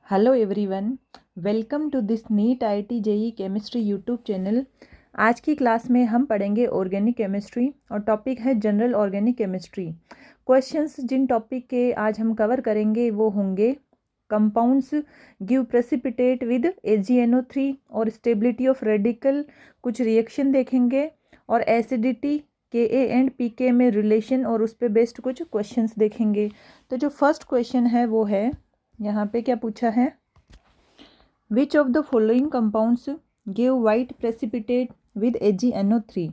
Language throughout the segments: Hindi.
Hello everyone, welcome to this NEET IIT JEE chemistry YouTube channel. आज की क्लास में हम पढ़ेंगे ऑर्गेनिक केमिस्ट्री और टॉपिक है जनरल ऑर्गेनिक केमिस्ट्री। क्वेश्चंस जिन टॉपिक के आज हम कवर करेंगे वो होंगे compounds give precipitate with AgNO3 और स्टेबिलिटी ऑफ रेडिकल, कुछ रिएक्शन देखेंगे और एसिडिटी Ka एंड Pk में रिलेशन और उस पर बेस्ड कुछ क्वेश्चंस देखेंगे। तो जो फर्स्ट क्वेश्चन है वो है, यहाँ पे क्या पूछा है, विच of the following compounds give white precipitate with AgNO3।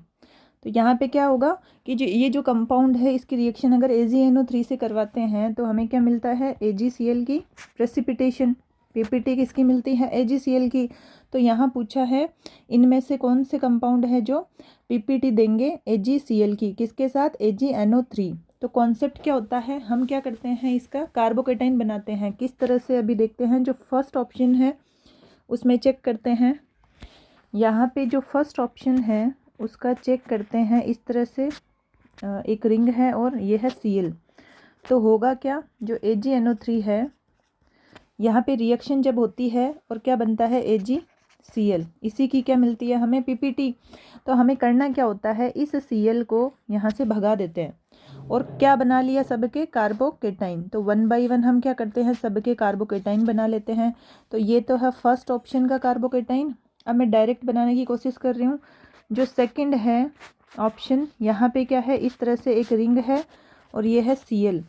तो यहाँ पे क्या होगा कि ये जो कंपाउंड है इसकी रिएक्शन अगर AgNO3 से करवाते हैं तो हमें क्या मिलता है, AgCl की प्रेसिपिटेशन। पीपीटी किसकी मिलती है, AgCl की। तो यहाँ पूछा है इनमें से कौन से कंपाउंड है जो पीपीटी देंगे AgCl की, किसके साथ, AgNO3। तो कॉन्सेप्ट क्या होता है, हम क्या करते हैं, इसका कार्बोकेटाइन बनाते हैं। किस तरह से अभी देखते हैं, जो फर्स्ट ऑप्शन है उसमें चेक करते हैं। यहाँ पे जो फर्स्ट ऑप्शन है उसका चेक करते हैं। इस तरह से एक रिंग है और ये है Cl। तो होगा क्या, जो AgNO3 है यहाँ पे रिएक्शन जब होती है और क्या बनता है, AgCl, इसी की क्या मिलती है हमें, पीपीटी। तो हमें करना क्या होता है, इस Cl को यहाँ से भगा देते हैं और क्या बना लिया, सबके कार्बोकेटाइन। तो वन बाय वन हम क्या करते हैं, सबके कार्बोकेटाइन बना लेते हैं। तो ये तो है फर्स्ट ऑप्शन का कार्बोकेटाइन। अब मैं डायरेक्ट बनाने की कोशिश कर रही हूँ। जो सेकंड है ऑप्शन, यहाँ पे क्या है, इस तरह से एक रिंग है और ये है Cl।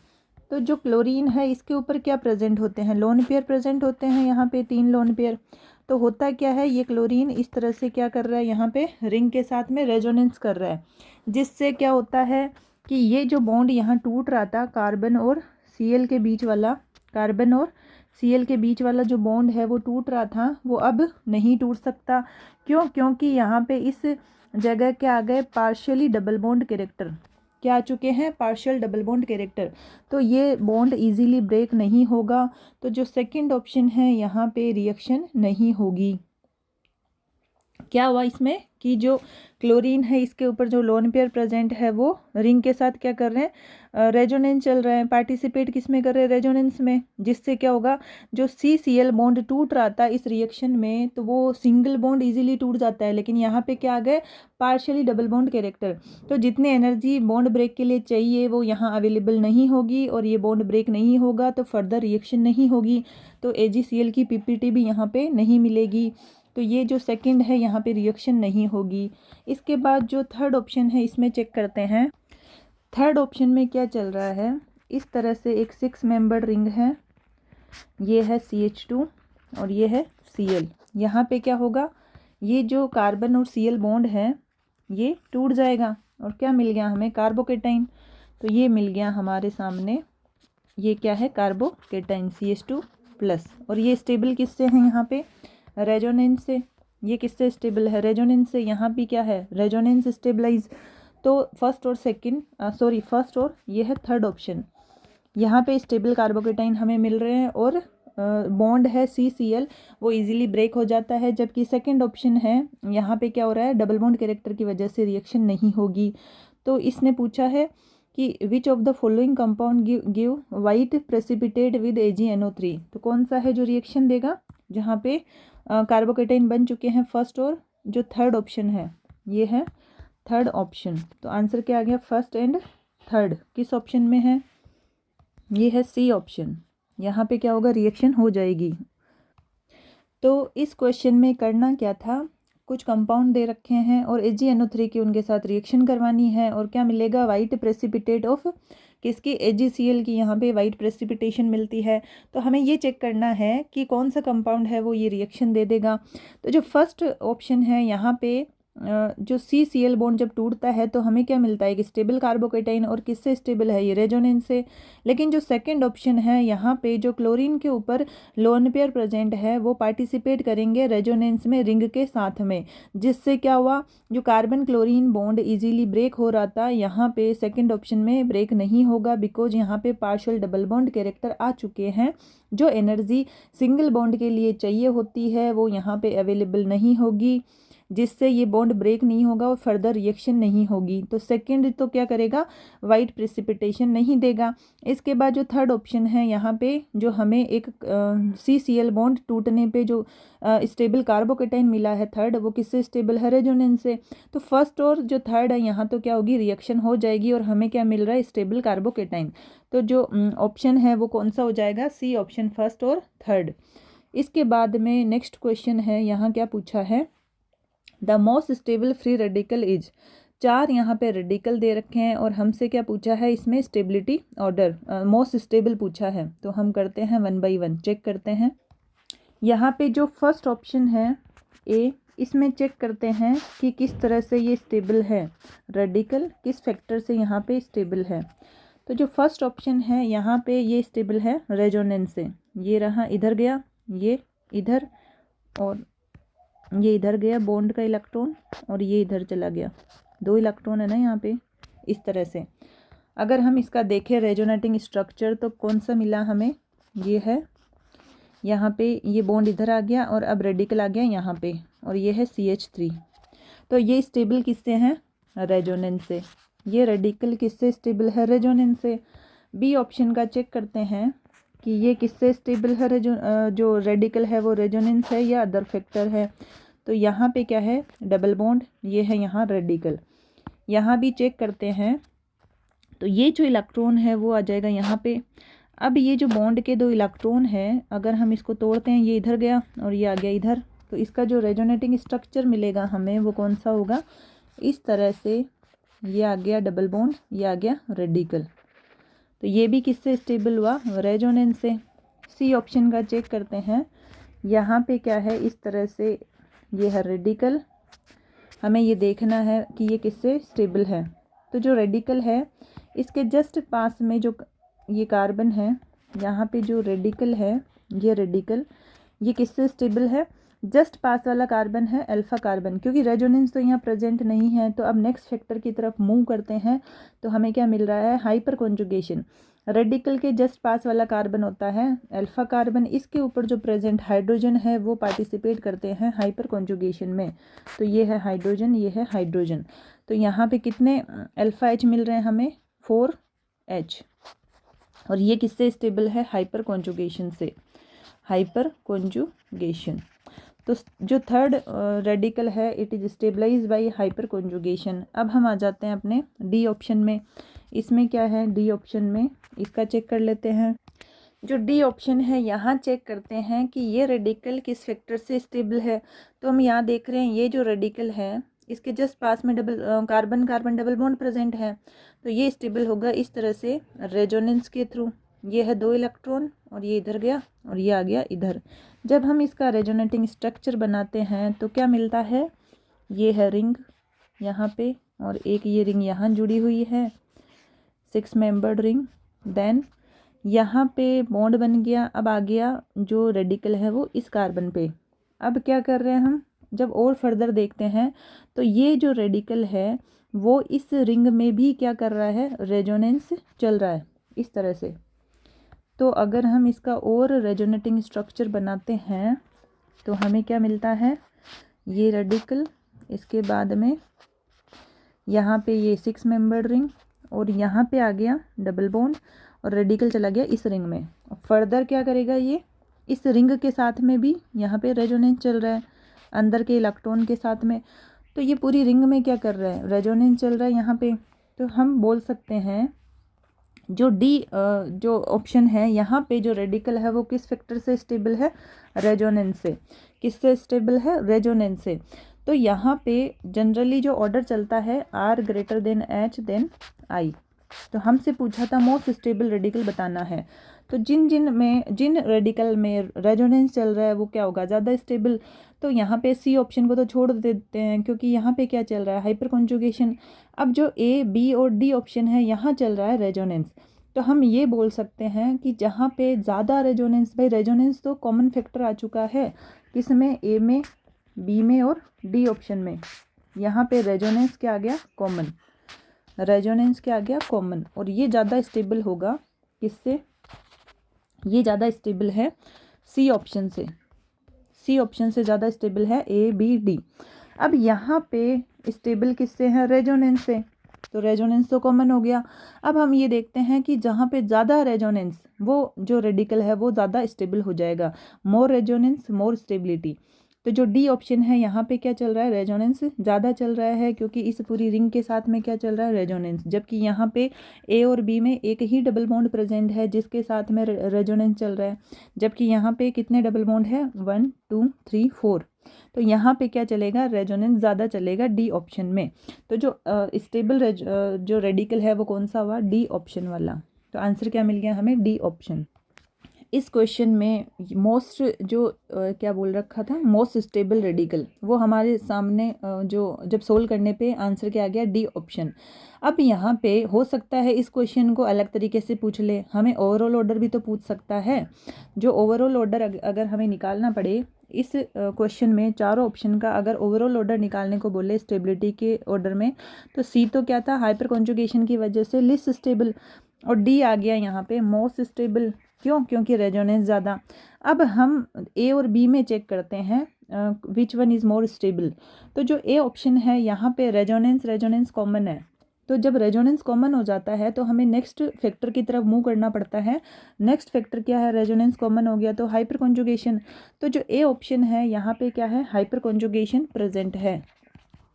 तो जो क्लोरीन है इसके ऊपर क्या प्रेजेंट होते हैं, लोन पेयर प्रेजेंट होते हैं, यहाँ पे 3 लोन पेयर। तो होता क्या है, ये क्लोरीन इस तरह से क्या कर रहा है, यहाँ पे रिंग के साथ में रेजोनेंस कर रहा है, जिससे क्या होता है कि ये जो बॉन्ड यहाँ टूट रहा था कार्बन और Cl के बीच वाला, कार्बन और Cl के बीच वाला जो बॉन्ड है वो टूट रहा था, वो अब नहीं टूट सकता। क्यों, क्योंकि यहाँ पे इस जगह क्या आ गए, पार्शियली डबल बॉन्ड कैरेक्टर, क्या आ चुके हैं, पार्शियल डबल बॉन्ड कैरेक्टर। तो ये बॉन्ड इजीली ब्रेक नहीं होगा। तो जो सेकंड ऑप्शन है यहाँ पे रिएक्शन नहीं होगी। क्या हुआ इसमें कि जो क्लोरीन है इसके ऊपर जो लोन पेयर प्रेजेंट है वो रिंग के साथ क्या कर रहे हैं, रेजोनेंस चल रहे हैं, पार्टिसिपेट किस में कर रहे हैं, रेजोनेंस में। जिससे क्या होगा, जो CCl बॉन्ड टूट रहा था इस रिएक्शन में तो वो सिंगल बॉन्ड इजीली टूट जाता है, लेकिन यहाँ पे क्या आ गए, पार्शियली डबल बॉन्ड कैरेक्टर। तो जितने एनर्जी बॉन्ड ब्रेक के लिए चाहिए वो यहाँ अवेलेबल नहीं होगी और ये बॉन्ड ब्रेक नहीं होगा तो फर्दर रिएक्शन नहीं होगी। तो AgCl की पीपीटी भी यहाँ पे नहीं मिलेगी। तो ये जो सेकंड है यहाँ पे रिएक्शन नहीं होगी। इसके बाद जो थर्ड ऑप्शन है इसमें चेक करते हैं। थर्ड ऑप्शन में क्या चल रहा है, इस तरह से एक 6 मेंबर्ड रिंग है, ये है CH2 और ये है Cl। यहाँ पे क्या होगा, ये जो कार्बन और Cl बॉन्ड है ये टूट जाएगा और क्या मिल गया हमें, कार्बोकेटाइन। तो ये मिल गया हमारे सामने, ये क्या है, कार्बोकेटाइन CH2+। और ये स्टेबल किससे है, यहाँ पे रेजोनेंस से। ये किससे स्टेबल है, रेजोनेंस से। यहाँ पे क्या है, रेजोनेंस स्टेबलाइज। तो फर्स्ट और ये है थर्ड ऑप्शन। यहाँ पे स्टेबल कार्बोकेटाइन हमें मिल रहे हैं और बॉन्ड है CCl, वो इजीली ब्रेक हो जाता है। जबकि सेकंड ऑप्शन है, यहाँ पे क्या हो रहा है, डबल बॉन्ड कैरेक्टर की वजह से रिएक्शन नहीं होगी। तो इसने पूछा है कि विच of the following compound give white precipitate with AgNO3। तो कौन सा है जो रिएक्शन देगा, जहाँ पे कार्बोकेटाइन बन चुके हैं फर्स्ट, और जो थर्ड ऑप्शन है ये है थर्ड ऑप्शन। तो आंसर क्या आ गया, फर्स्ट एंड थर्ड किस ऑप्शन में है, ये है C ऑप्शन। यहाँ पे क्या होगा, रिएक्शन हो जाएगी। तो इस क्वेश्चन में करना क्या था, कुछ कंपाउंड दे रखे हैं और AgNO3 की उनके साथ रिएक्शन करवानी है और क्या मिलेगा, वाइट प्रेसिपिटेट ऑफ किसकी, AgCl की। यहाँ पे वाइट प्रेसिपिटेशन मिलती है। तो हमें ये चेक करना है कि कौन सा कंपाउंड है वो ये रिएक्शन दे देगा। तो जो फर्स्ट ऑप्शन है यहाँ पे जो CCl बॉन्ड जब टूटता है तो हमें क्या मिलता है कि स्टेबल कार्बोकेटाइन, और किससे स्टेबल है, ये रेजोनेंस से। लेकिन जो सेकंड ऑप्शन है यहाँ पे जो क्लोरीन के ऊपर लोन पेयर प्रेजेंट है वो पार्टिसिपेट करेंगे रेजोनेंस में रिंग के साथ में, जिससे क्या हुआ, जो carbon chlorine bond easily break हो रहा था यहाँ पे सेकंड ऑप्शन में ब्रेक नहीं होगा, बिकॉज यहाँ पे पार्शियल डबल बॉन्ड कैरेक्टर आ चुके हैं। जो एनर्जी सिंगल बॉन्ड के लिए चाहिए होती है वो यहाँ पे अवेलेबल नहीं होगी। जिससे ये बॉन्ड ब्रेक नहीं होगा और फर्दर रिएक्शन नहीं होगी। तो सेकंड तो क्या करेगा, वाइट प्रेसिपिटेशन नहीं देगा। इसके बाद जो थर्ड ऑप्शन है यहाँ पे जो हमें एक CCl बॉन्ड टूटने पे जो स्टेबल कार्बोकेटाइन मिला है थर्ड, वो किससे स्टेबल है, रेजोनेंस से। तो फर्स्ट और जो थर्ड है यहाँ तो क्या होगी, रिएक्शन हो जाएगी और हमें क्या मिल रहा है, स्टेबल कार्बोकेटाइन। तो जो ऑप्शन है वो कौन सा हो जाएगा, सी ऑप्शन, फर्स्ट और थर्ड। इसके बाद में नेक्स्ट क्वेश्चन है, यहाँ क्या पूछा है, the most stable free radical is. 4 यहाँ पे रेडिकल दे रखे हैं और हमसे क्या पूछा है, इसमें स्टेबिलिटी ऑर्डर मोस्ट स्टेबल पूछा है। तो हम करते हैं 1 बाई 1 चेक करते हैं। यहाँ पे जो फर्स्ट ऑप्शन है ए, इसमें चेक करते हैं कि किस तरह से ये स्टेबल है, रेडिकल किस फैक्टर से यहाँ पे स्टेबल है। तो जो फर्स्ट ऑप्शन है यहाँ पे ये स्टेबल है रेजोनेंस से। ये रहा, इधर गया, ये इधर, और ये इधर गया बॉन्ड का इलेक्ट्रॉन, और ये इधर चला गया, 2 इलेक्ट्रॉन है ना यहाँ पे, इस तरह से। अगर हम इसका देखें रेजोनेटिंग स्ट्रक्चर तो कौन सा मिला हमें, ये है, यहाँ पे ये बॉन्ड इधर आ गया और अब रेडिकल आ गया यहाँ पे, और ये है CH3। तो ये स्टेबल किससे हैं, रेजोनेंस से। ये रेडिकल किससे स्टेबल है, रेजोनेंस से। बी ऑप्शन का चेक करते हैं कि ये किससे स्टेबल है, जो रेडिकल है वो रेजोनेंस है या अदर फैक्टर है। तो यहाँ पे क्या है, डबल बॉन्ड, ये है यहाँ रेडिकल। यहाँ भी चेक करते हैं तो ये जो इलेक्ट्रॉन है वो आ जाएगा यहाँ पे। अब ये जो बॉन्ड के 2 इलेक्ट्रॉन है, अगर हम इसको तोड़ते हैं, ये इधर गया और ये आ गया इधर, तो इसका जो रेजोनेटिंग स्ट्रक्चर मिलेगा हमें वो कौन सा होगा, इस तरह से। ये आ गया डबल बॉन्ड, ये आ गया रेडिकल। तो ये भी किससे स्टेबल हुआ, रेजोनेंस से। सी ऑप्शन का चेक करते हैं, यहाँ पे क्या है, इस तरह से ये है रेडिकल। हमें ये देखना है कि ये किससे स्टेबल है। तो जो रेडिकल है इसके जस्ट पास में जो ये कार्बन है, यहाँ पे जो रेडिकल है, ये रेडिकल, ये किससे स्टेबल है, जस्ट पास वाला कार्बन है अल्फा कार्बन, क्योंकि रेजोनेंस तो यहाँ प्रेजेंट नहीं है। तो अब नेक्स्ट फैक्टर की तरफ मूव करते हैं तो हमें क्या मिल रहा है, हाइपर कॉन्जुगेशन। रेडिकल के जस्ट पास वाला कार्बन होता है अल्फा कार्बन, इसके ऊपर जो प्रेजेंट हाइड्रोजन है वो पार्टिसिपेट करते हैं हाइपर कॉन्जुगेशन में। तो ये है हाइड्रोजन, ये है हाइड्रोजन। तो यहाँ पे कितने अल्फा H मिल रहे हैं हमें, 4H। और ये किससे स्टेबल है, हाइपर कॉन्जुगेशन से, हाइपर कॉन्जुगेशन। तो जो थर्ड रेडिकल है it is stabilize by hyperconjugation. अब हम आ जाते हैं अपने डी ऑप्शन में। इसमें क्या है, डी ऑप्शन में इसका चेक कर लेते हैं। जो डी ऑप्शन है यहाँ चेक करते हैं कि ये रेडिकल किस फैक्टर से स्टेबल है। तो हम यहाँ देख रहे हैं ये जो रेडिकल है इसके जस्ट पास में carbon carbon double bond present है, तो ये स्टेबल होगा इस तरह से रेजोनेंस के थ्रू। ये है 2 इलेक्ट्रॉन और ये इधर गया और ये आ गया इधर। जब हम इसका रेजोनेटिंग स्ट्रक्चर बनाते हैं तो क्या मिलता है, ये है रिंग यहाँ पे और एक ये रिंग यहाँ जुड़ी हुई है, 6 मेंबर्ड रिंग। देन यहाँ पे बॉन्ड बन गया। अब आ गया जो रेडिकल है वो इस कार्बन पे। अब क्या कर रहे हैं हम, जब और फर्दर देखते हैं तो ये जो रेडिकल है वो इस रिंग में भी क्या कर रहा है, रेजोनेंस चल रहा है इस तरह से। तो अगर हम इसका और रेजोनेटिंग स्ट्रक्चर बनाते हैं तो हमें क्या मिलता है, ये रेडिकल, इसके बाद में यहाँ पे ये 6 मेंबर्ड रिंग और यहाँ पे आ गया डबल बॉन्ड और रेडिकल चला गया इस रिंग में। फर्दर क्या करेगा, ये इस रिंग के साथ में भी यहाँ पे रेजोनेंस चल रहा है अंदर के इलेक्ट्रॉन के साथ में। तो ये पूरी रिंग में क्या कर रहा है, रेजोनेंस चल रहा है यहाँ पे। तो हम बोल सकते हैं जो डी जो ऑप्शन है यहाँ पे जो रेडिकल है वो किस फैक्टर से स्टेबल है, रेजोनेंस से। किससे स्टेबल है, रेजोनेंस से। तो यहाँ पे जनरली जो ऑर्डर चलता है R greater than H than I। तो हमसे पूछा था मोस्ट स्टेबल रेडिकल बताना है। तो जिन रेडिकल में रेजोनेंस चल रहा है वो क्या होगा, ज़्यादा स्टेबल। तो यहाँ पे सी ऑप्शन को तो छोड़ देते हैं क्योंकि यहाँ पे क्या चल रहा है, हाइपर कॉन्जुगेशन। अब जो A, B और D ऑप्शन है यहाँ चल रहा है रेजोनेंस। तो हम ये बोल सकते हैं कि जहाँ पे ज़्यादा रेजोनेंस, भाई रेजोनेंस तो कॉमन फैक्टर आ चुका है किसमें, A में, B में और D ऑप्शन में। यहाँ पे रेजोनेंस क्या आ गया, कॉमन। रेजोनेंस क्या आ गया, कॉमन। और ये ज़्यादा स्टेबल होगा किससे, ये ज़्यादा स्टेबल है सी ऑप्शन से। सी ऑप्शन से ज़्यादा स्टेबल है A, B, D। अब यहाँ पे स्टेबल किससे है, रेजोनेंस से, तो रेजोनेंस तो कॉमन हो गया। अब हम ये देखते हैं कि जहाँ पे ज़्यादा रेजोनेंस, वो जो रेडिकल है वो ज़्यादा स्टेबल हो जाएगा, मोर रेजोनेंस मोर स्टेबिलिटी। तो जो डी ऑप्शन है यहाँ पे क्या चल रहा है, रेजोनेंस ज़्यादा चल रहा है, क्योंकि इस पूरी रिंग के साथ में क्या चल रहा है, रेजोनेंस। जबकि यहाँ पे ए और बी में एक ही डबल बॉन्ड प्रेजेंट है जिसके साथ में रेजोनेंस चल रहा है, जबकि यहाँ पे कितने डबल बॉन्ड है, 1 2 3 4। तो यहाँ पे क्या चलेगा, रेजोनेंस ज़्यादा चलेगा डी ऑप्शन में। तो जो स्टेबल जो रेडिकल है वो कौन सा हुआ, डी ऑप्शन वाला। तो आंसर क्या मिल गया हमें, डी ऑप्शन। इस क्वेश्चन में मोस्ट जो क्या बोल रखा था, मोस्ट स्टेबल रेडिकल, वो हमारे सामने जो जब सोल्व करने पे आंसर क्या आ गया, डी ऑप्शन। अब यहाँ पे हो सकता है इस क्वेश्चन को अलग तरीके से पूछ ले, हमें ओवरऑल ऑर्डर भी तो पूछ सकता है। जो ओवरऑल ऑर्डर अगर हमें निकालना पड़े इस क्वेश्चन में, चारों ऑप्शन का अगर ओवरऑल ऑर्डर निकालने को बोले स्टेबिलिटी के ऑर्डर में, तो सी तो क्या था, हाइपर कॉन्जुगेशन की वजह से लिस्ट स्टेबल, और डी आ गया यहाँ पे मोस्ट स्टेबल। क्यों, क्योंकि रेजोनेंस ज़्यादा। अब हम ए और बी में चेक करते हैं which one is more stable. तो जो ए ऑप्शन है यहाँ पे रेजोनेंस कॉमन है, तो जब रेजोनेंस कॉमन हो जाता है तो हमें नेक्स्ट फैक्टर की तरफ मूव करना पड़ता है। नेक्स्ट फैक्टर क्या है, रेजोनेंस कॉमन हो गया तो हाइपर कॉन्जुगेशन। तो जो ए ऑप्शन है यहाँ पे क्या है, हाइपर कॉन्जुगेशन प्रेजेंट है।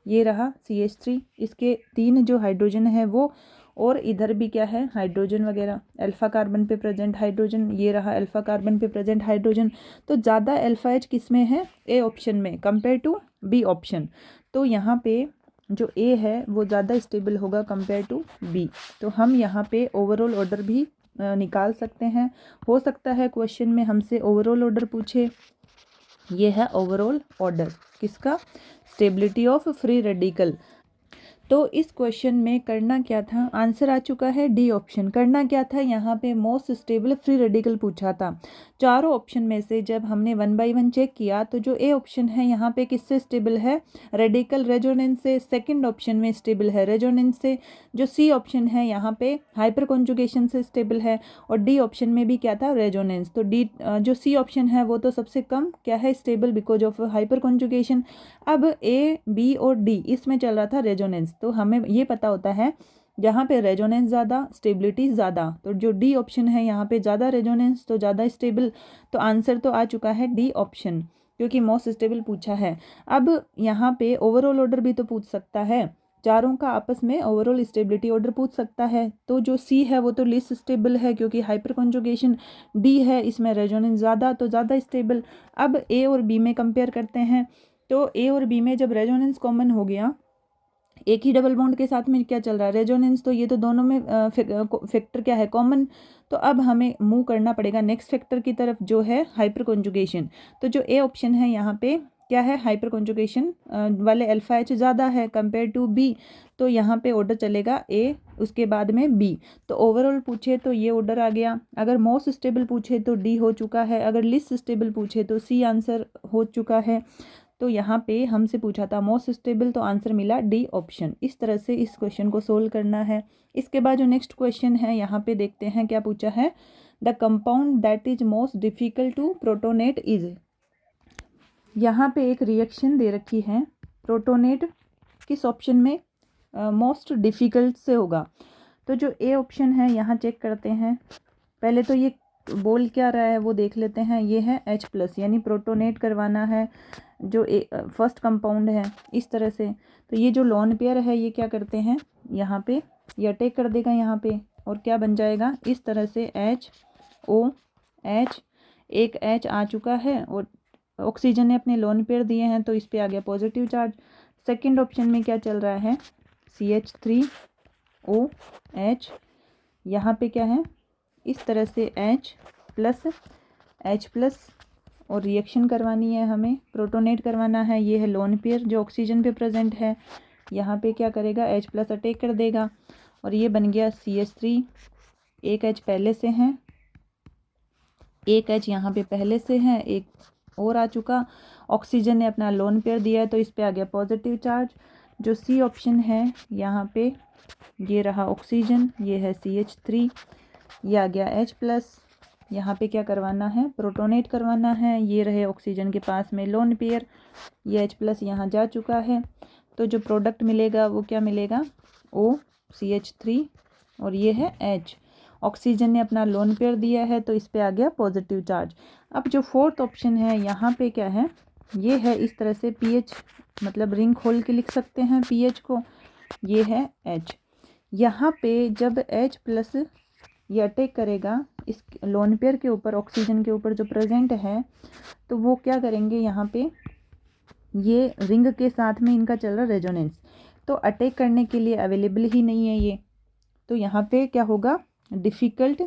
ये रहा CH3, इसके 3 जो हाइड्रोजन है वो, और इधर भी क्या है, हाइड्रोजन वगैरह, अल्फा कार्बन पे प्रेजेंट हाइड्रोजन, ये रहा अल्फा कार्बन पे प्रेजेंट हाइड्रोजन। तो ज़्यादा अल्फा H किस में है, ए ऑप्शन में, कंपेयर टू बी ऑप्शन। तो यहाँ पे जो ए है वो ज़्यादा स्टेबल होगा कंपेयर टू बी। तो हम यहाँ पे ओवरऑल ऑर्डर भी निकाल सकते हैं। हो सकता है क्वेश्चन में हमसे ओवरऑल ऑर्डर पूछे। ये है ओवरऑल ऑर्डर किसका, स्टेबिलिटी ऑफ फ्री रेडिकल। तो इस क्वेश्चन में करना क्या था, आंसर आ चुका है डी ऑप्शन। करना क्या था, यहाँ पे मोस्ट स्टेबल फ्री रेडिकल पूछा था। चारों ऑप्शन में से जब हमने 1 बाय 1 चेक किया तो जो ए ऑप्शन है यहाँ पे किससे स्टेबल है, रेडिकल रेजोनेंस से। सेकंड ऑप्शन में स्टेबल है रेजोनेंस से। जो सी ऑप्शन है यहाँ पे हाइपर कॉन्जुगेशन से स्टेबल है, और डी ऑप्शन में भी क्या था, रेजोनेंस। तो डी जो सी ऑप्शन है वो तो सबसे कम क्या है, stable, because of hyper conjugation. अब ए बी और डी इसमें चल रहा था रेजोनेंस। तो हमें ये पता होता है जहाँ पे रेजोनेंस ज़्यादा स्टेबिलिटी ज़्यादा, तो जो डी ऑप्शन है यहाँ पे ज़्यादा रेजोनेंस तो ज़्यादा स्टेबल। तो आंसर तो आ चुका है डी ऑप्शन, क्योंकि मोस्ट स्टेबल पूछा है। अब यहाँ पे ओवरऑल ऑर्डर भी तो पूछ सकता है, चारों का आपस में ओवरऑल स्टेबिलिटी ऑर्डर पूछ सकता है। तो जो सी है वो तो लिस्ट स्टेबल है क्योंकि हाइपर कॉन्जुगेशन। डी है, इसमें रेजोनेंस ज़्यादा तो ज़्यादा स्टेबल। अब ए और बी में कंपेयर करते हैं, तो ए और बी में जब रेजोनेंस कॉमन हो गया, एक ही डबल बॉन्ड के साथ में क्या चल रहा है, रेजोनेंस, तो ये तो दोनों में फैक्टर क्या है, कॉमन। तो अब हमें मूव करना पड़ेगा नेक्स्ट फैक्टर की तरफ जो है हाइपर कॉन्जुगेशन। तो जो ए ऑप्शन है यहाँ पे क्या है, हाइपर कॉन्जुगेशन वाले अल्फा H ज़्यादा है कंपेयर टू बी। तो यहाँ पे ऑर्डर चलेगा ए, उसके बाद में बी। तो ओवरऑल पूछे तो ये ऑर्डर आ गया। अगर मोस्ट स्टेबल पूछे तो डी हो चुका है, अगर लिस्ट स्टेबल पूछे तो सी आंसर हो चुका है। तो यहाँ पे हमसे पूछा था मोस्ट स्टेबल, तो आंसर मिला डी ऑप्शन। इस तरह से इस क्वेश्चन को सोल्व करना है। इसके बाद जो नेक्स्ट क्वेश्चन है यहाँ पे देखते हैं क्या पूछा है, the compound that is most difficult to protonate is. यहाँ पे एक रिएक्शन दे रखी है, प्रोटोनेट किस ऑप्शन में मोस्ट डिफिकल्ट से होगा। तो जो ए ऑप्शन है यहाँ चेक करते हैं। पहले तो ये बोल क्या रहा है वो देख लेते हैं। ये है H+, यानी प्रोटोनेट करवाना है जो फर्स्ट कंपाउंड है इस तरह से। तो ये जो लोन पेयर है ये क्या करते हैं, यहाँ पे ये अटैक कर देगा यहाँ पे, और क्या बन जाएगा इस तरह से HOH। एक H आ चुका है और ऑक्सीजन ने अपने लोन पेयर दिए हैं तो इस पे आ गया पॉजिटिव चार्ज। सेकंड ऑप्शन में क्या चल रहा है, CH3OH। यहाँ पे क्या है, इस तरह से H+, और रिएक्शन करवानी है हमें, प्रोटोनेट करवाना है। ये है लोन पेयर जो ऑक्सीजन पे प्रेजेंट है। यहाँ पे क्या करेगा, H+ अटैक कर देगा और ये बन गया CH3। एक H पहले से है, एक H यहाँ पे पहले से है, एक और आ चुका। ऑक्सीजन ने अपना लोन पेयर दिया है तो इस पे आ गया पॉजिटिव चार्ज। जो सी ऑप्शन है यहाँ पे ये रहा ऑक्सीजन, ये है CH3, ये आ गया H+, यहाँ पे क्या करवाना है, प्रोटोनेट करवाना है। ये रहे ऑक्सीजन के पास में लोन पेयर, ये H+ यहाँ जा चुका है, तो जो प्रोडक्ट मिलेगा वो क्या मिलेगा, OCH3 और ये है H। ऑक्सीजन ने अपना लोन पेयर दिया है तो इस पे आ गया पॉजिटिव चार्ज। अब जो फोर्थ ऑप्शन है यहाँ पे क्या है, ये है इस तरह से pH, मतलब रिंग खोल के लिख सकते हैं pH को, ये है H। यहाँ पे जब H+ ये अटैक करेगा इस लोन पेयर के ऊपर, ऑक्सीजन के ऊपर जो प्रेजेंट है, तो वो क्या करेंगे, यहाँ पे ये रिंग के साथ में इनका चल रहा रेजोनेंस, तो अटैक करने के लिए अवेलेबल ही नहीं है ये, तो यहाँ पे क्या होगा, difficult,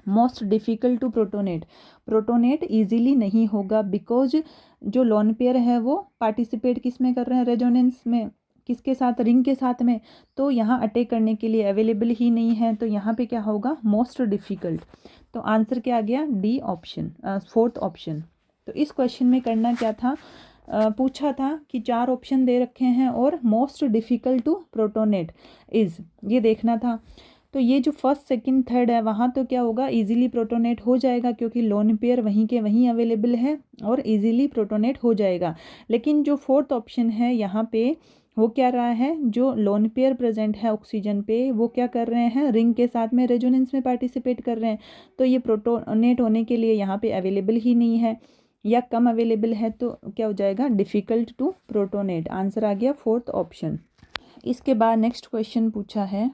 most difficult to protonate easily नहीं होगा, बिकॉज जो लोन पेयर है वो पार्टिसिपेट किस में कर रहे हैं, रेजोनेंस में, किसके साथ, रिंग के साथ में, तो यहाँ अटैक करने के लिए अवेलेबल ही नहीं है, तो यहाँ पे क्या होगा, मोस्ट डिफ़िकल्ट। तो आंसर क्या आ गया, डी ऑप्शन, फोर्थ ऑप्शन। तो इस क्वेश्चन में करना क्या था, पूछा था कि 4 ऑप्शन दे रखे हैं और most difficult to protonate is, ये देखना था। तो ये जो फर्स्ट सेकंड थर्ड है वहाँ तो क्या होगा, इजीली प्रोटोनेट हो जाएगा क्योंकि लोन पेयर वहीं के वहीं अवेलेबल है और इजीली प्रोटोनेट हो जाएगा। लेकिन जो फोर्थ ऑप्शन है यहाँ पे वो क्या रहा है, जो लोन पेयर प्रेजेंट है ऑक्सीजन पे वो क्या कर रहे हैं, रिंग के साथ में रेजोनेंस में पार्टिसिपेट कर रहे हैं, तो ये प्रोटोनेट होने के लिए यहाँ पे अवेलेबल ही नहीं है या कम अवेलेबल है, तो क्या हो जाएगा, डिफ़िकल्ट टू प्रोटोनेट। आंसर आ गया फोर्थ ऑप्शन। इसके बाद नेक्स्ट क्वेश्चन पूछा है,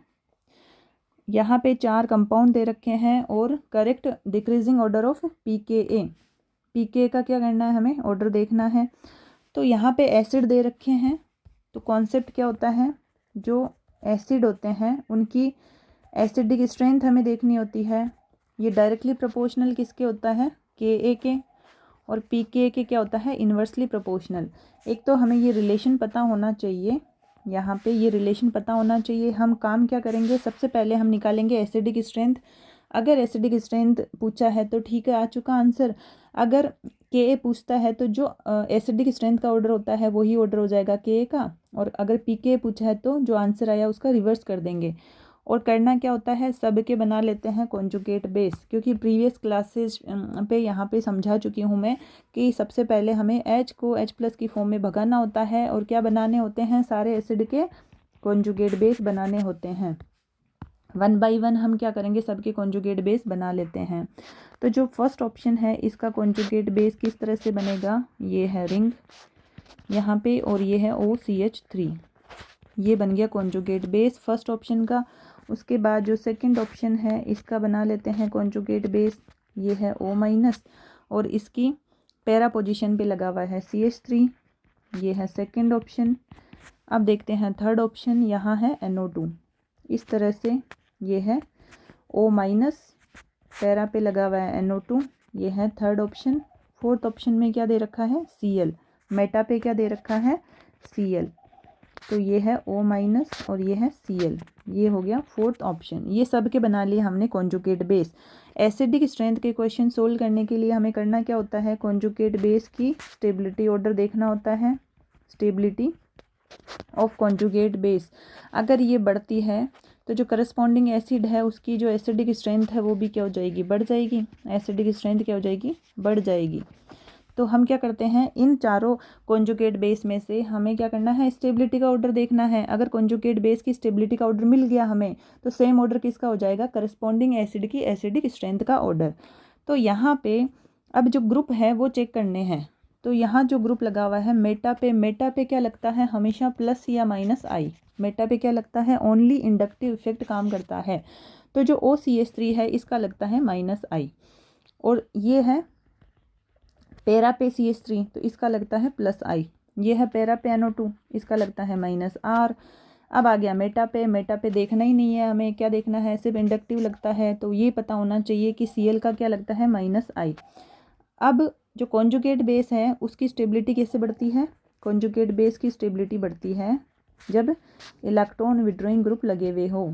यहाँ पे 4 कंपाउंड दे रखे हैं और करेक्ट डिक्रीजिंग ऑर्डर ऑफ पीके का क्या करना है, हमें ऑर्डर देखना है। तो यहाँ पे एसिड दे रखे हैं, तो कॉन्सेप्ट क्या होता है, जो एसिड होते हैं उनकी एसिडिक स्ट्रेंथ हमें देखनी होती है, ये डायरेक्टली प्रोपोर्शनल किसके होता है, Ka के, और Pka के क्या होता है, इन्वर्सली प्रोपोर्शनल। एक तो हमें ये रिलेशन पता होना चाहिए, यहाँ पे ये रिलेशन पता होना चाहिए। हम काम क्या करेंगे, सबसे पहले हम निकालेंगे एसिडिक स्ट्रेंथ। अगर एसिडिक स्ट्रेंथ पूछा है तो ठीक है, आ चुका आंसर। अगर Ka पूछता है तो जो एसिडिक स्ट्रेंथ का ऑर्डर होता है वही ऑर्डर हो जाएगा Ka का, और अगर Pka पूछा है तो जो आंसर आया उसका रिवर्स कर देंगे। और करना क्या होता है, सब के बना लेते हैं कॉन्जुगेट बेस, क्योंकि प्रीवियस क्लासेस पे यहाँ पे समझा चुकी हूँ मैं कि सबसे पहले हमें H को H+ की फॉर्म में भगाना होता है और क्या बनाने होते हैं, सारे एसिड के कॉन्जुगेट बेस बनाने होते हैं। 1 बाय 1 हम क्या करेंगे, सबके कॉन्जुगेट बेस बना लेते हैं। तो जो फर्स्ट ऑप्शन है इसका कॉन्जुगेट बेस किस तरह से बनेगा, ये है रिंग यहाँ पे और ये है OCH3, ये बन गया कॉन्जुगेट बेस फर्स्ट ऑप्शन का। उसके बाद जो सेकंड ऑप्शन है इसका बना लेते हैं कॉन्जुगेट बेस, ये है O- और इसकी पैरा पोजीशन पे लगा हुआ है CH3, ये है सेकंड ऑप्शन। अब देखते हैं थर्ड ऑप्शन, यहाँ है NO2, इस तरह से ये है O- पैरा पे लगा हुआ है NO2, ये है थर्ड ऑप्शन। फोर्थ ऑप्शन में क्या दे रखा है, Cl, मेटा पे क्या दे रखा है, Cl, तो ये है O- और ये है Cl, ये हो गया फोर्थ ऑप्शन। ये सब के बना लिए हमने कॉन्जुगेट बेस। एसिडिक स्ट्रेंथ के क्वेश्चन सोल्व करने के लिए हमें करना क्या होता है, कॉन्जुगेट बेस की स्टेबिलिटी ऑर्डर देखना होता है, स्टेबिलिटी ऑफ कॉन्जुगेट बेस। अगर ये बढ़ती है तो जो करस्पॉन्डिंग एसिड है उसकी जो एसिडिक स्ट्रेंथ है वो भी क्या हो जाएगी, बढ़ जाएगी, एसिडिक स्ट्रेंथ क्या हो जाएगी, बढ़ जाएगी। तो हम क्या करते हैं, इन चारों कॉन्जुगेट बेस में से हमें क्या करना है, स्टेबिलिटी का ऑर्डर देखना है। अगर कॉन्जुगेट बेस की स्टेबिलिटी का ऑर्डर मिल गया हमें, तो सेम ऑर्डर किसका हो जाएगा, करस्पॉन्डिंग एसिड की एसिडिक स्ट्रेंथ का ऑर्डर। तो यहाँ पे अब जो ग्रुप है वो चेक करने हैं। तो यहाँ जो ग्रुप लगा हुआ है मेटा पे क्या लगता है, हमेशा प्लस या -I। मेटा पे क्या लगता है, ओनली इंडक्टिव इफेक्ट काम करता है। तो जो OCH3 है इसका लगता है -I, और ये है पैरा पे CH3 तो इसका लगता है +I। ये है पैरा पे NO2, इसका लगता है -R। अब आ गया मेटा पे देखना ही नहीं है हमें, क्या देखना है, सिर्फ इंडक्टिव लगता है, तो ये पता होना चाहिए कि Cl का क्या लगता है, -I। अब जो कॉन्जुगेट बेस है उसकी स्टेबिलिटी कैसे बढ़ती है, कॉन्जुगेट बेस की स्टेबिलिटी बढ़ती है जब इलेक्ट्रॉन विड्रॉइंग ग्रुप लगे हुए हो।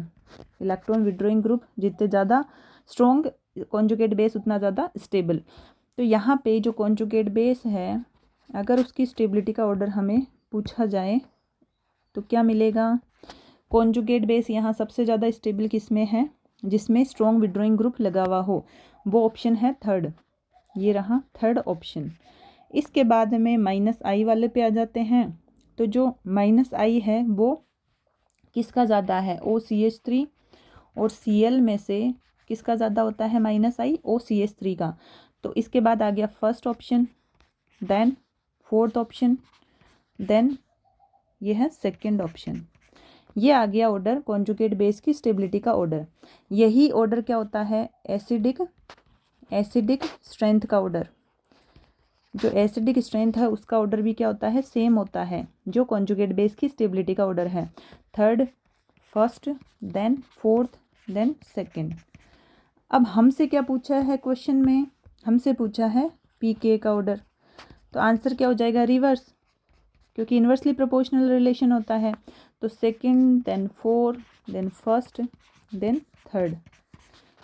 इलेक्ट्रॉन विड्रॉइंग ग्रुप जितने ज़्यादा स्ट्रॉन्ग कॉन्जुगेट बेस उतना ज़्यादा स्टेबल। तो यहाँ पे जो कॉन्जुगेट बेस है अगर उसकी स्टेबिलिटी का ऑर्डर हमें पूछा जाए तो क्या मिलेगा, कॉन्जुगेट बेस यहाँ सबसे ज़्यादा स्टेबल किस में है, जिसमें स्ट्रॉन्ग विड्रॉइंग ग्रुप लगा हुआ हो, वो ऑप्शन है थर्ड, ये रहा थर्ड ऑप्शन। इसके बाद में -I वाले पे आ जाते हैं। तो जो -I है वो किसका ज़्यादा है, OCH3 और Cl में से किसका ज़्यादा होता है -I, OCH3 का। तो इसके बाद आ गया first option, then fourth option, then ये है सेकंड ऑप्शन। ये आ गया ऑर्डर कॉन्जुगेट बेस की स्टेबिलिटी का ऑर्डर। यही ऑर्डर क्या होता है, एसिडिक स्ट्रेंथ का ऑर्डर। जो एसिडिक स्ट्रेंथ है उसका ऑर्डर भी क्या होता है, सेम होता है जो कॉन्जुगेट बेस की स्टेबिलिटी का ऑर्डर है, third, first, then fourth, then second. अब हमसे क्या पूछा है क्वेश्चन में, हमसे पूछा है पीके का ऑर्डर। तो आंसर क्या हो जाएगा, रिवर्स, क्योंकि इन्वर्सली प्रोपोर्शनल रिलेशन होता है। तो second, then fourth, then first, then third.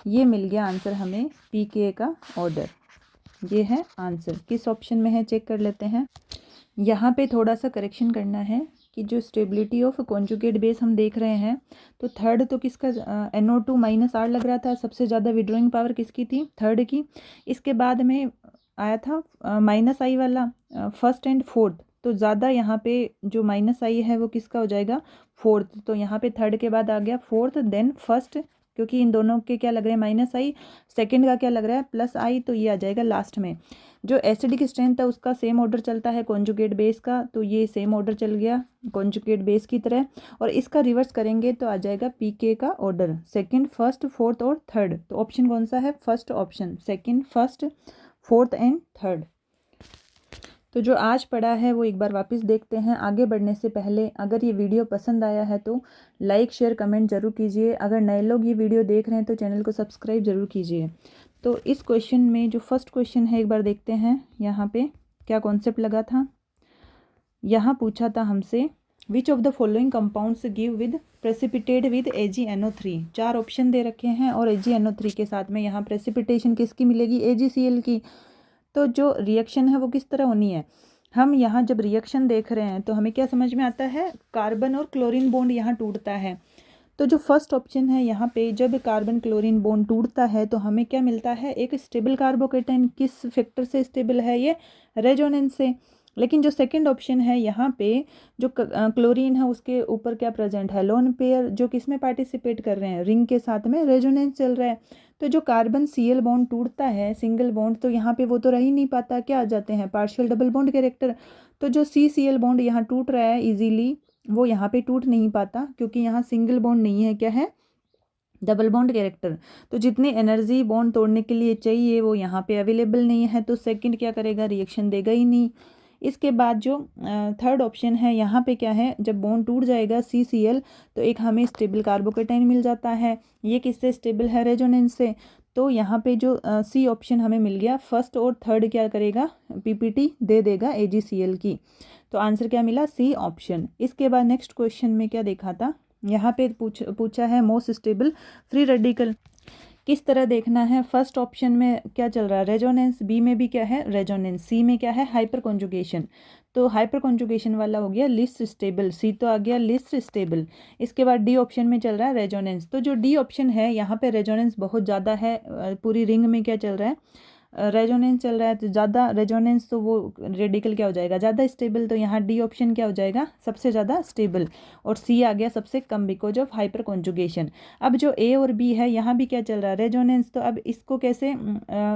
ये मिल गया आंसर हमें पीके का ऑर्डर। ये है आंसर, किस ऑप्शन में है चेक कर लेते हैं। यहाँ पे थोड़ा सा करेक्शन करना है कि जो स्टेबिलिटी ऑफ कॉन्जुगेट बेस हम देख रहे हैं, तो थर्ड तो किसका, NO2 - R लग रहा था, सबसे ज़्यादा विड्रॉइंग पावर किसकी थी, थर्ड की। इसके बाद में आया था -I वाला, फर्स्ट एंड फोर्थ। तो ज़्यादा यहाँ पे जो -I है वो किसका हो जाएगा, फोर्थ। तो यहाँ पे थर्ड के बाद आ गया फोर्थ, देन फर्स्ट, क्योंकि इन दोनों के क्या लग रहे हैं -I, सेकंड का क्या लग रहा है +I, तो ये आ जाएगा लास्ट में। जो एसिडिक स्ट्रेंथ है उसका सेम ऑर्डर चलता है कॉन्जुगेट बेस का, तो ये सेम ऑर्डर चल गया कॉन्जुगेट बेस की तरह। और इसका रिवर्स करेंगे तो आ जाएगा पीके का ऑर्डर, सेकंड, फर्स्ट, फोर्थ और थर्ड। तो ऑप्शन कौन सा है, first option, second, first, fourth and third. तो जो आज पढ़ा है वो एक बार वापस देखते हैं। आगे बढ़ने से पहले अगर ये वीडियो पसंद आया है तो लाइक, शेयर, कमेंट जरूर कीजिए। अगर नए लोग ये वीडियो देख रहे हैं तो चैनल को सब्सक्राइब जरूर कीजिए। तो इस क्वेश्चन में जो फर्स्ट क्वेश्चन है एक बार देखते हैं, यहाँ पे क्या कॉन्सेप्ट लगा था। यहाँ पूछा था हमसे which of the following compounds give with precipitate with AgNO3। 4 option दे रखे हैं और AgNO3 के साथ में यहाँ प्रेसिपिटेशन किसकी मिलेगी, AgCl की। तो जो रिएक्शन है वो किस तरह होनी है, हम यहाँ जब रिएक्शन देख रहे हैं तो हमें क्या समझ में आता है, कार्बन और क्लोरीन बॉन्ड यहाँ टूटता है। तो जो फर्स्ट ऑप्शन है यहाँ पे, जब कार्बन क्लोरीन बॉन्ड टूटता है तो हमें क्या मिलता है, एक स्टेबल कार्बोकेटाइन। किस फैक्टर से स्टेबल है, ये रेजोनेंस से। लेकिन जो सेकंड ऑप्शन है यहाँ पे, जो क्लोरीन है उसके ऊपर क्या प्रेजेंट है, लोन पेयर, जो किस में पार्टिसिपेट कर रहे हैं, रिंग के साथ में रेजोनेंस चल रहा है। तो जो कार्बन Cl बॉन्ड टूटता है सिंगल बॉन्ड, तो यहाँ पे वो तो रह ही नहीं पाता, क्या आ जाते हैं, पार्शियल डबल बॉन्ड कैरेक्टर। तो जो CCl बॉन्ड यहाँ टूट रहा है इजीली, वो यहाँ पे टूट नहीं पाता क्योंकि यहाँ सिंगल बॉन्ड नहीं है, क्या है, डबल बॉन्ड कैरेक्टर। तो जितनी एनर्जी बॉन्ड तोड़ने के लिए चाहिए वो यहाँ पे अवेलेबल नहीं है, तो सेकंड क्या करेगा, रिएक्शन देगा ही नहीं। इसके बाद जो थर्ड ऑप्शन है यहाँ पे क्या है, जब बॉन्ड टूट जाएगा CCl तो एक हमें स्टेबल कार्बोकेटाइन मिल जाता है। ये किससे स्टेबल है, रेजोनेंस से। तो यहाँ पे जो सी ऑप्शन हमें मिल गया, फर्स्ट और थर्ड क्या करेगा, PPT दे देगा AgCl की। तो आंसर क्या मिला, सी ऑप्शन। इसके बाद नेक्स्ट क्वेश्चन में क्या देखा था, यहाँ पे पूछा है मोस्ट स्टेबल फ्री रेडिकल किस तरह देखना है। फर्स्ट ऑप्शन में क्या चल रहा है, रेजोनेंस, बी में भी क्या है, रेजोनेंस, सी में क्या है, हाइपर कॉन्जुगेशन। तो हाइपर कॉन्जुगेशन वाला हो गया लिस्ट स्टेबल, सी तो आ गया लिस्ट स्टेबल। इसके बाद डी ऑप्शन में चल रहा है रेजोनेंस। तो जो डी ऑप्शन है यहाँ पे रेजोनेंस बहुत ज़्यादा है, पूरी रिंग में क्या चल रहा है, रेजोनेंस चल रहा है। तो ज़्यादा रेजोनेंस तो वो रेडिकल क्या हो जाएगा, ज़्यादा स्टेबल। तो यहाँ डी ऑप्शन क्या हो जाएगा, सबसे ज़्यादा स्टेबल। और सी आ गया सबसे come because of hyper conjugation. अब जो ए और बी है यहाँ भी क्या चल रहा है, रेजोनेंस। तो अब इसको कैसे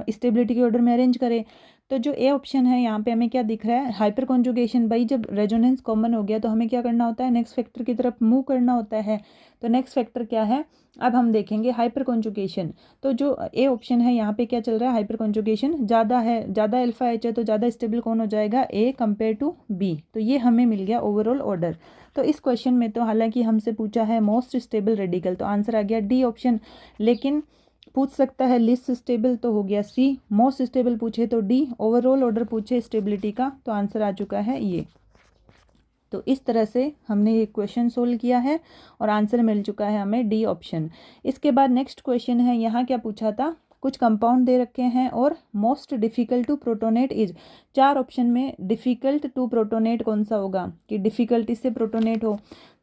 स्टेबिलिटी के ऑर्डर में अरेंज करें। तो जो ए ऑप्शन है यहाँ पे हमें क्या दिख रहा है, हाइपर कॉन्जुगेशन। भाई जब रेजोनेंस कॉमन हो गया तो हमें क्या करना होता है, नेक्स्ट फैक्टर की तरफ मूव करना होता है। तो नेक्स्ट फैक्टर क्या है, अब हम देखेंगे हाइपर कॉन्जुगेशन। तो जो ए ऑप्शन है यहाँ पे क्या चल रहा है, हाइपर कॉन्जुगेशन ज़्यादा है, ज़्यादा अल्फा एच है, तो ज़्यादा स्टेबल कौन हो जाएगा, ए कंपेयर टू बी। तो ये हमें मिल गया ओवरऑल ऑर्डर। तो इस क्वेश्चन में तो हालांकि हमसे पूछा है मोस्ट स्टेबल रेडिकल, तो आंसर आ गया डी ऑप्शन। लेकिन पूछ सकता है लिस्ट स्टेबल, तो हो गया सी। मोस्ट स्टेबल पूछे तो डी, ओवरऑल ऑर्डर पूछे स्टेबिलिटी का, तो आंसर आ चुका है ये। तो इस तरह से हमने ये क्वेश्चन सोल्व किया है और आंसर मिल चुका है हमें डी ऑप्शन। इसके बाद नेक्स्ट क्वेश्चन है, यहाँ क्या पूछा था, कुछ कंपाउंड दे रखे हैं और most difficult to protonate is. 4 option में डिफ़िकल्ट टू प्रोटोनेट कौन सा होगा, कि डिफ़िकल्टी से प्रोटोनेट हो।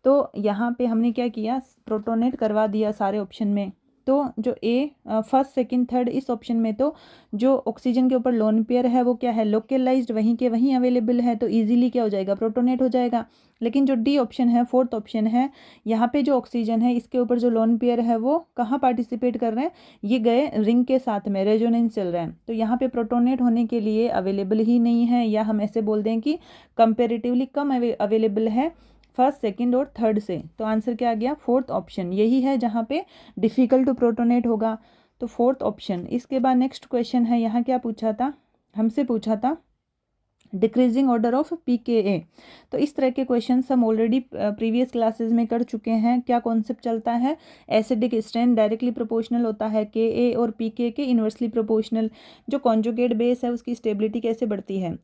तो यहाँ पे हमने क्या किया, प्रोटोनेट करवा दिया सारे ऑप्शन में। तो जो ए फर्स्ट सेकंड थर्ड इस ऑप्शन में तो जो ऑक्सीजन के ऊपर लोन पेयर है वो क्या है, लोकलाइज्ड, वहीं के वहीं अवेलेबल है, तो इजीली क्या हो जाएगा, प्रोटोनेट हो जाएगा। लेकिन जो डी ऑप्शन है, फोर्थ ऑप्शन है, यहाँ पे जो ऑक्सीजन है इसके ऊपर जो लोन पेयर है वो कहाँ पार्टिसिपेट कर रहे हैं, ये गए रिंग के साथ में, रेजोनेंस चल रहा है, तो यहाँ पे प्रोटोनेट होने के लिए अवेलेबल ही नहीं है, या हम ऐसे बोल दें कि कंपेरेटिवली कम अवेलेबल है फर्स्ट सेकंड और थर्ड से। तो आंसर क्या आ गया, फोर्थ ऑप्शन, यही है जहाँ पे डिफ़िकल्ट टू प्रोटोनेट होगा, तो फोर्थ ऑप्शन। इसके बाद नेक्स्ट क्वेश्चन है, यहाँ क्या पूछा था, हमसे पूछा था डिक्रीजिंग ऑर्डर ऑफ पीकेए। तो इस तरह के क्वेश्चंस हम ऑलरेडी प्रीवियस क्लासेस में कर चुके हैं। क्या कॉन्सेप्ट चलता है, एसिडिक स्ट्रेंथ डायरेक्टली प्रोपोर्शनल होता है के और पीके के इन्वर्सली प्रोपोर्शनल। जो कॉन्जुगेट बेस है उसकी स्टेबिलिटी कैसे बढ़ती है,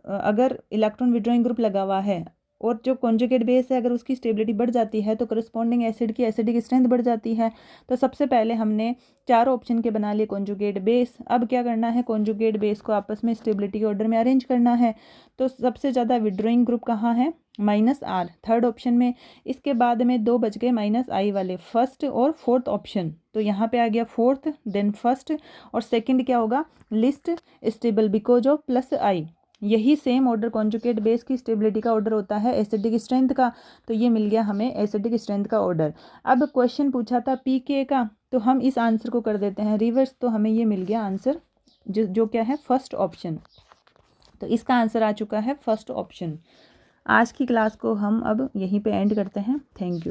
अगर इलेक्ट्रॉन विड्रॉइंग ग्रुप लगा हुआ है और जो कॉन्जुगेट बेस है अगर उसकी स्टेबिलिटी बढ़ जाती है तो करस्पॉन्डिंग एसिड की एसिडिक स्ट्रेंथ बढ़ जाती है। तो सबसे पहले हमने चारों ऑप्शन के बना लिए कॉन्जुगेट बेस। अब क्या करना है, कॉन्जुगेट बेस को आपस में स्टेबिलिटी के ऑर्डर में अरेंज करना है। तो सबसे ज़्यादा विड्रॉइंग ग्रुप कहाँ है, -R, थर्ड ऑप्शन में। इसके बाद में दो बच गए -I वाले, फर्स्ट और फोर्थ ऑप्शन। तो यहाँ पे आ गया फोर्थ, देन फर्स्ट, और सेकंड क्या होगा, list stable because of +I। यही सेम ऑर्डर कॉन्जुगेट बेस की स्टेबिलिटी का ऑर्डर होता है एसिडिक स्ट्रेंथ का। तो ये मिल गया हमें एसिडिक स्ट्रेंथ का ऑर्डर। अब क्वेश्चन पूछा था पीके का, तो हम इस आंसर को कर देते हैं रिवर्स, तो हमें ये मिल गया आंसर जो क्या है, फर्स्ट ऑप्शन। तो इसका आंसर आ चुका है फर्स्ट ऑप्शन। आज की क्लास को हम अब यहीं पे एंड करते हैं। Thank you.